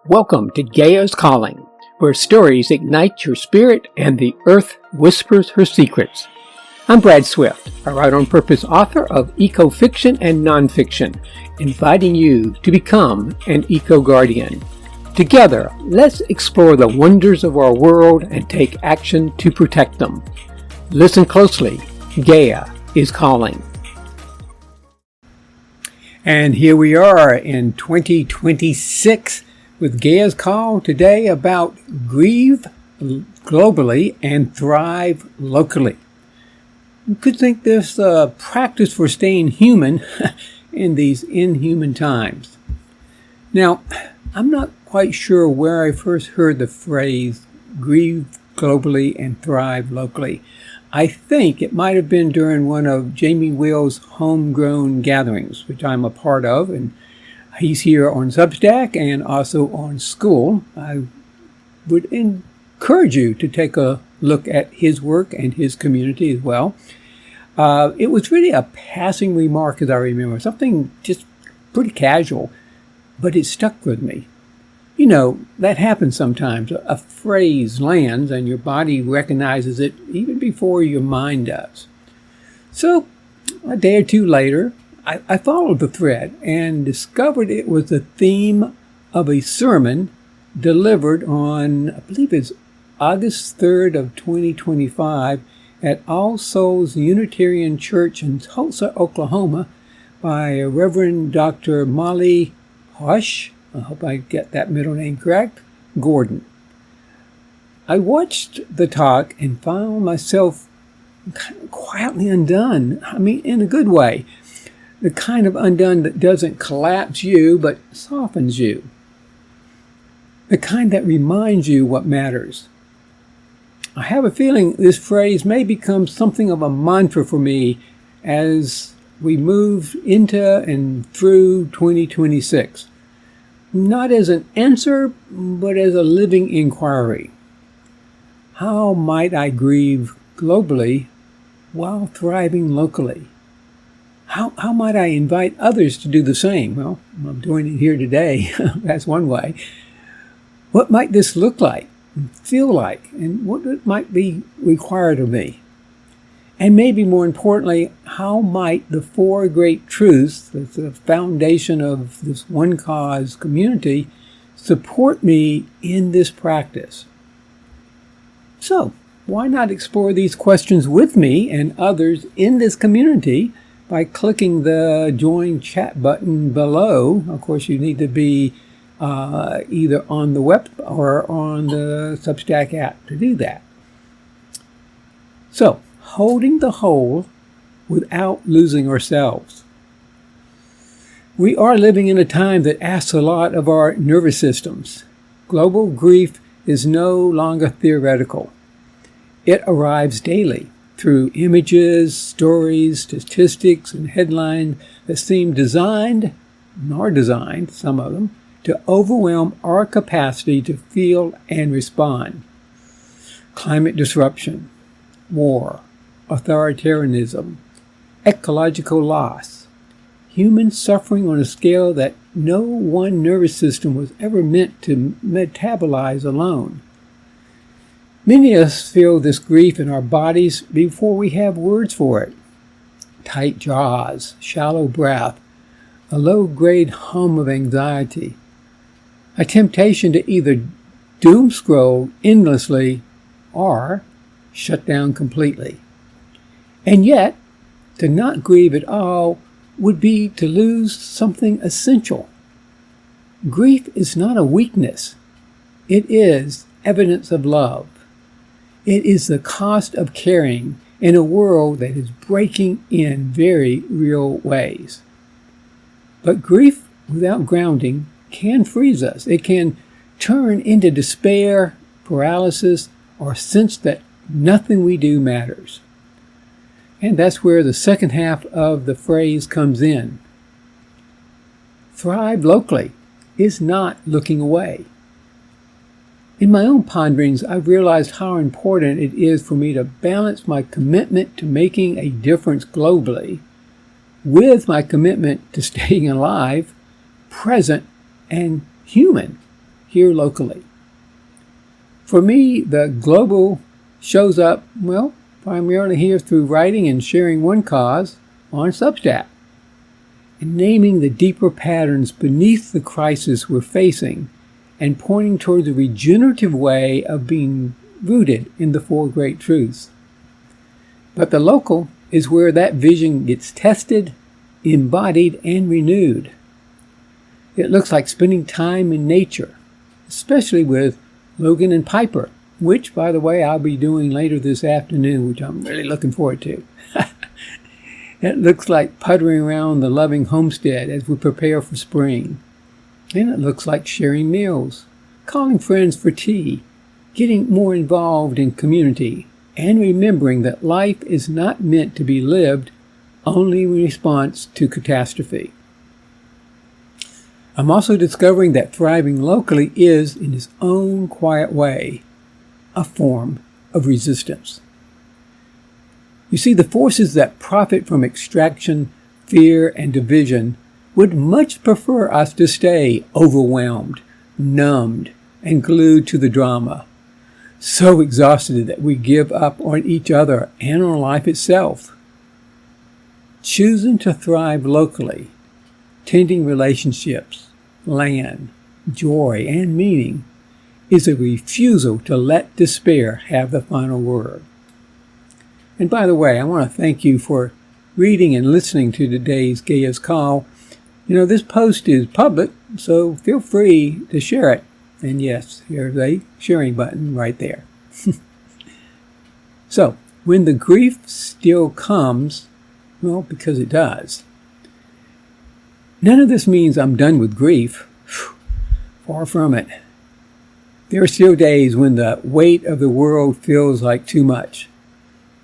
Welcome to Gaia's Calling, where stories ignite your spirit and the earth whispers her secrets. I'm Brad Swift, a write-on-purpose author of eco-fiction and nonfiction, inviting you to become an eco-guardian. Together, let's explore the wonders of our world and take action to protect them. Listen closely. Gaia is calling. And here we are in 2026 with Gaia's Call today about Grieve globally and Thrive locally. You could think this practice for staying human in these inhuman times. Now, I'm not quite sure where I first heard the phrase Grieve globally and Thrive locally. I think it might have been during one of Jamie Will's homegrown gatherings, which I'm a part of, and he's here on Substack and also on School. I would encourage you to take a look at his work and his community as well. It was really a passing remark, as I remember, something just pretty casual, but it stuck with me. You know, that happens sometimes. A phrase lands and your body recognizes it even before your mind does. So, a day or two later, I followed the thread and discovered it was the theme of a sermon delivered on, I believe it's August 3rd of 2025 at All Souls Unitarian Church in Tulsa, Oklahoma by Reverend Dr. Molly Hush, I hope I get that middle name correct, Gordon. I watched the talk and found myself kind of quietly undone. I mean, in a good way. The kind of undone that doesn't collapse you, but softens you. The kind that reminds you what matters. I have a feeling this phrase may become something of a mantra for me as we move into and through 2026. Not as an answer, but as a living inquiry. How might I grieve globally while thriving locally? How might I invite others to do the same? Well, I'm doing it here today. That's one way. What might this look like, feel like, and what it might be required of me? And maybe more importantly, how might the four great truths, that's the foundation of this one cause community, support me in this practice? So, why not explore these questions with me and others in this community by clicking the join chat button below? Of course, you need to be either on the web or on the Substack app to do that. So, holding the whole without losing ourselves. We are living in a time that asks a lot of our nervous systems. Global grief is no longer theoretical. It arrives daily through images, stories, statistics, and headlines that seem designed, some of them, to overwhelm our capacity to feel and respond. Climate disruption, war, authoritarianism, ecological loss, human suffering on a scale that no one nervous system was ever meant to metabolize alone. Many of us feel this grief in our bodies before we have words for it. Tight jaws, shallow breath, a low-grade hum of anxiety, a temptation to either doomscroll endlessly or shut down completely. And yet, to not grieve at all would be to lose something essential. Grief is not a weakness. It is evidence of love. It is the cost of caring in a world that is breaking in very real ways. But grief without grounding can freeze us. It can turn into despair, paralysis, or sense that nothing we do matters. And that's where the second half of the phrase comes in. Thrive locally is not looking away. In my own ponderings, I've realized how important it is for me to balance my commitment to making a difference globally with my commitment to staying alive, present, and human here locally. For me, the global shows up, well, primarily here through writing and sharing one cause on Substack, and naming the deeper patterns beneath the crisis we're facing and pointing toward the regenerative way of being rooted in the four great truths. But the local is where that vision gets tested, embodied, and renewed. It looks like spending time in nature, especially with Logan and Piper, which, by the way, I'll be doing later this afternoon, which I'm really looking forward to. It looks like puttering around the loving homestead as we prepare for spring. And it looks like sharing meals, calling friends for tea, getting more involved in community, and remembering that life is not meant to be lived only in response to catastrophe. I'm also discovering that thriving locally is, in its own quiet way, a form of resistance. You see, the forces that profit from extraction, fear, and division would much prefer us to stay overwhelmed, numbed, and glued to the drama, so exhausted that we give up on each other and on life itself. Choosing to thrive locally, tending relationships, land, joy, and meaning is a refusal to let despair have the final word. And by the way, I want to thank you for reading and listening to today's Gaia's Call. You know, this post is public, so feel free to share it. And yes, here's a sharing button right there. So, when the grief still comes, well, because it does. None of this means I'm done with grief. Far from it. There are still days when the weight of the world feels like too much.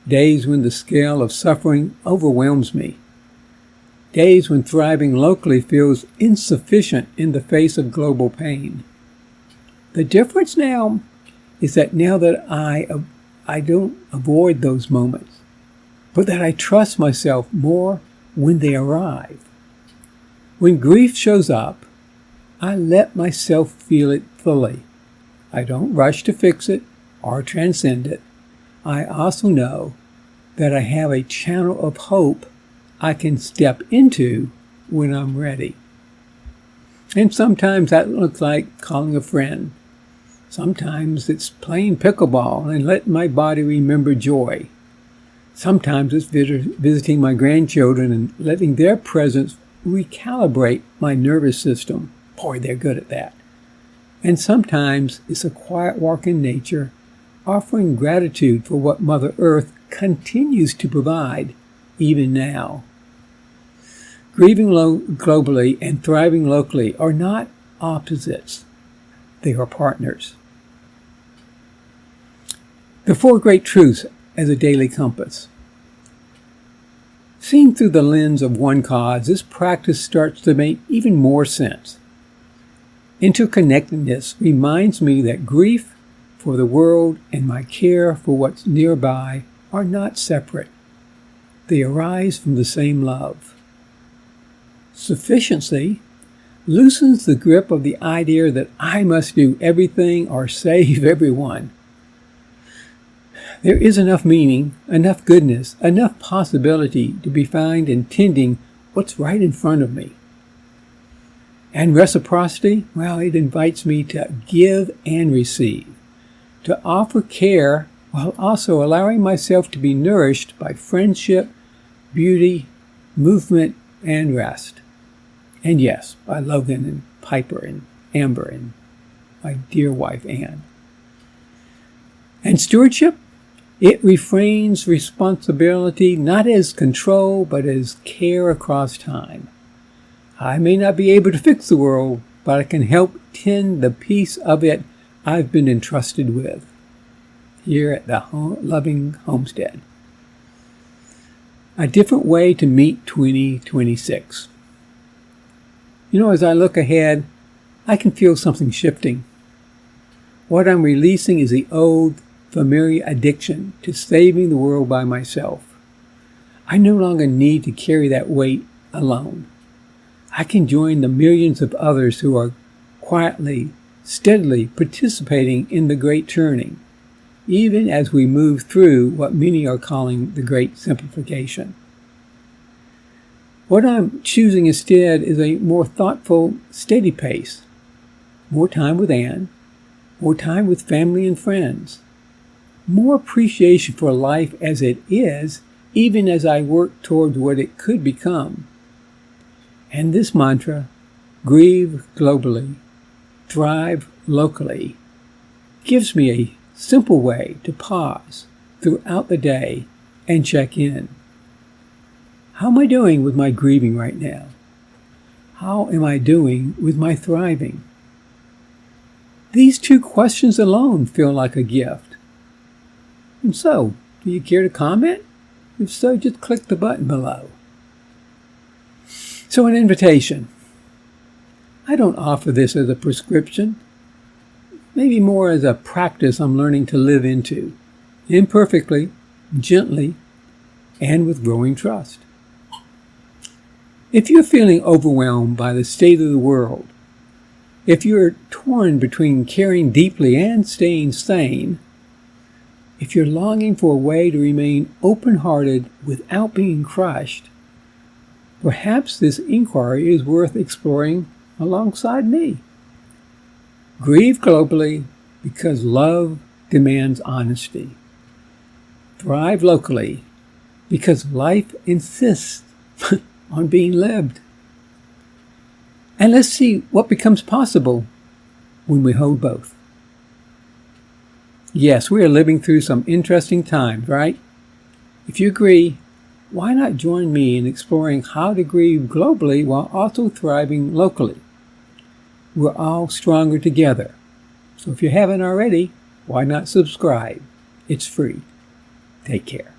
Days when the scale of suffering overwhelms me. Days when thriving locally feels insufficient in the face of global pain. The difference now is that now that I don't avoid those moments, but that I trust myself more when they arrive. When grief shows up, I let myself feel it fully. I don't rush to fix it or transcend it. I also know that I have a channel of hope I can step into when I'm ready. And sometimes that looks like calling a friend. Sometimes it's playing pickleball and letting my body remember joy. Sometimes it's visiting my grandchildren and letting their presence recalibrate my nervous system. Boy, they're good at that. And sometimes it's a quiet walk in nature, offering gratitude for what Mother Earth continues to provide, even now. Grieving globally and thriving locally are not opposites. They are partners. The four great truths as a daily compass. Seen through the lens of one cause, this practice starts to make even more sense. Interconnectedness reminds me that grief for the world and my care for what's nearby are not separate. They arise from the same love. Sufficiency loosens the grip of the idea that I must do everything or save everyone. There is enough meaning, enough goodness, enough possibility to be found in tending what's right in front of me. And reciprocity, well, it invites me to give and receive, to offer care while also allowing myself to be nourished by friendship, beauty, movement, and rest. And yes, by Logan and Piper and Amber and my dear wife, Anne. And stewardship, it reframes responsibility not as control, but as care across time. I may not be able to fix the world, but I can help tend the piece of it I've been entrusted with here at the loving homestead. A different way to meet 2026. You know, as I look ahead, I can feel something shifting. What I'm releasing is the old, familiar addiction to saving the world by myself. I no longer need to carry that weight alone. I can join the millions of others who are quietly steadily participating in the great turning, even as we move through what many are calling the great simplification. What I'm choosing instead is a more thoughtful, steady pace, more time with Anne, more time with family and friends, more appreciation for life as it is, even as I work towards what it could become. And this mantra, grieve globally, thrive locally, gives me a simple way to pause throughout the day and check in. How am I doing with my grieving right now? How am I doing with my thriving? These two questions alone feel like a gift. And so, do you care to comment? If so, just click the button below. So, an invitation. I don't offer this as a prescription, maybe more as a practice I'm learning to live into, imperfectly, gently, and with growing trust. If you're feeling overwhelmed by the state of the world, if you're torn between caring deeply and staying sane, if you're longing for a way to remain open-hearted without being crushed, perhaps this inquiry is worth exploring alongside me. Grieve globally because love demands honesty. Thrive locally because life insists on being lived. And let's see what becomes possible when we hold both. Yes, we are living through some interesting times, right? If you agree, why not join me in exploring how to grieve globally while also thriving locally? We're all stronger together. So if you haven't already, why not subscribe? It's free. Take care.